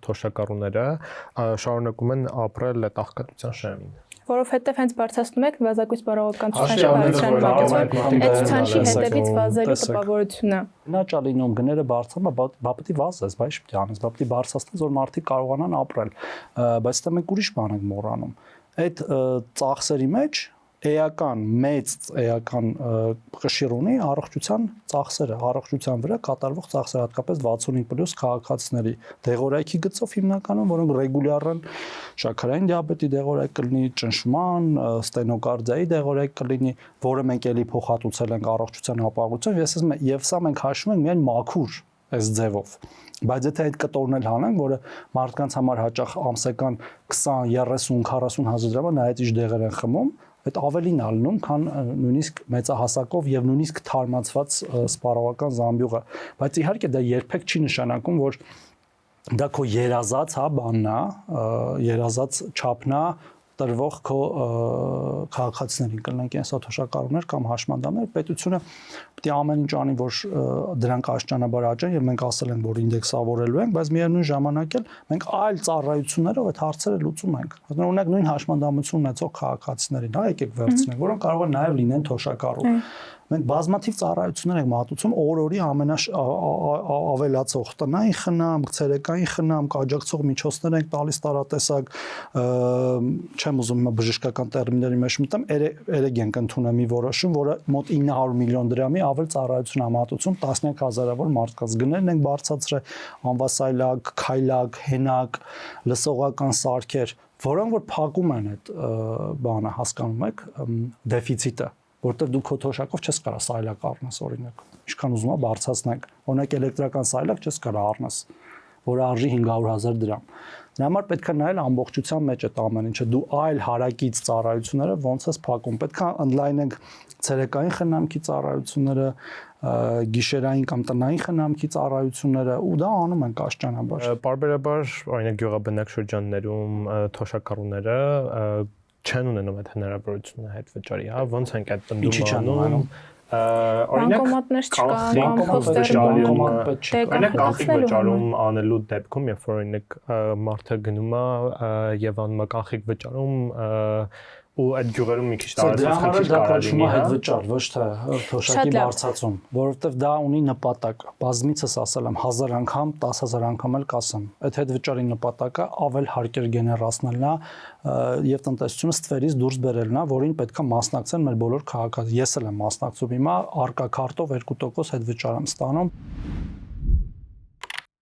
թոշակառուները շարունակում են ապրել այդ աղքատության շեմին։ Որովհետև հենց բարձրացնում եք նվազագույն բարողական ցուցանիշի բարձրացումը, այդ ցուցանիշի հետևից վազելու տպավորությունը։ Նա ճալինում գները բարձրանում, բա պետք է վազես, բայց ինչ պետք է անես, բա պետք է բարձրացնես, որ մարդիկ կարողանան ապրել, բայց դա մենք ուրիշ բան ենք մոռանում։ Այդ ծախսերի մեջ մեծ էական կշիռ ունի առողջության ծախսերը, առողջության վրա կատարվող ծախսերը, հատկապես 65+ քաղաքացիների դեղորայքի գծով հիմնականում, որոնք ռեգուլյար են, շաքարային դիաբետի դեղորայք կլինի, ճնշման, ստենոկարդիայի դեղորայք կլինի, որը մենք էլի փոխհատուցել ենք առողջության ապահովություն, եւ սա մենք հաշվում ենք միայն մաքուր այս ձևով։ Բայց եթե այդ կտորն էլ հանենք, որը մարդկանց համար հաճախ ամսական 20, 30, 40 հազար դրամ նայած ինչ դեղեր են խմում, այդ ավելին ալնում, քան նույնիսկ մեծահասակով եւ նույնիսկ թարմացված սպառողական զամբյուղը, բայց իհարկե դա երբեք չի նշանակում, որ դա քո երազած, բանն է, երազած չափն է տրվող քո քաղաքացիներին կլինենք ենթաթոշակառուներ կամ հաշմանդամներ, պետությունը պետք է ամեն ինչ անի, որ դրանք աստիճանաբար աճեն եւ մենք ասել ենք, որ ինդեքսավորելու ենք, բայց միևնույն ժամանակ էլ մենք այլ ծառայություններով այդ հարցերը լուծում ենք։ Օրինակ նույն հաշմանդամություն ունեցող քաղաքացիներին, եկեք վերցնենք, որոնք կարող են նաեւ լինեն թոշակառու։ Մենք բազմաթիվ ծառայություններ ենք մատուցում օրորի ավելացող տնային խնամ, ցերեկային խնամ, աջակցող միջոցներ ենք տալիս տարատեսակ, չեմ ուզում բժշկական տերմինների մեջ մտամ, երեք ենք ընդունել մի որոշում, որը մոտ 900 միլիոն դրամի ավել ծառայություն համատուցում տասնյակ հազարավոր մարդկանց գներն ենք բարձրացրել, անվասայլակ, քայլակ, հենակ, լսողական սարքեր, որոնք որ փակում են այդ բանը, հասկանում եք, դեֆիցիտը, որտեղ դու քո թոշակով չես կարող սայլակ առնես օրինակ, ինչքան ուզում ես բարձրացնեք, օրինակ էլեկտրական սայլակ չես կարող առնես, որը արժի 500,000 դրամ։ Դրա համար պետք է նայել ամբողջության մեջ այդ ամեն ինչը, դու այլ հարակից ծառայությունները ոնց ես փակում, պետք է ընդլայնենք ցերեկային խնամքի ծառայությունները, գիշերային կամ տնային խնամքի ծառայությունները ու դա անում ենք աստիճանաբար։ Պարբերաբար օրինակ գյուղաբնակ շրջաններում թոշակառուները չեն ունենում այդ հնարավորությունը հետ վճարի, ոնց են այդ պնդում անում։ Բանկոմատներ չկան, օրինակ կանխիկ վճարում անելու դեպքում, երբ որ օրինակ մարդը գնում է եւ անում է կանխիկ վճարում ու այդ գյուղերում մի քիչ տարածված խնդիր կարող լինի, հետ վճար, ոչ թե թոշակի բարձրացում, որովհետև դա ունի նպատակ։ Բազմիցս ասել եմ 1000 անգամ, 10000 անգամ էլ կասեմ։ Այդ հետ վճարի նպատակը ավել հարկեր գեներացնելն է եւ տնտեսությունը ստվերից դուրս բերելն է, որին պետք է մասնակցեն մեր բոլոր քաղաքացիները։ Ես էլ եմ մասնակցում հիմա արկա քարտով 2% հետ վճար եմ ստանում։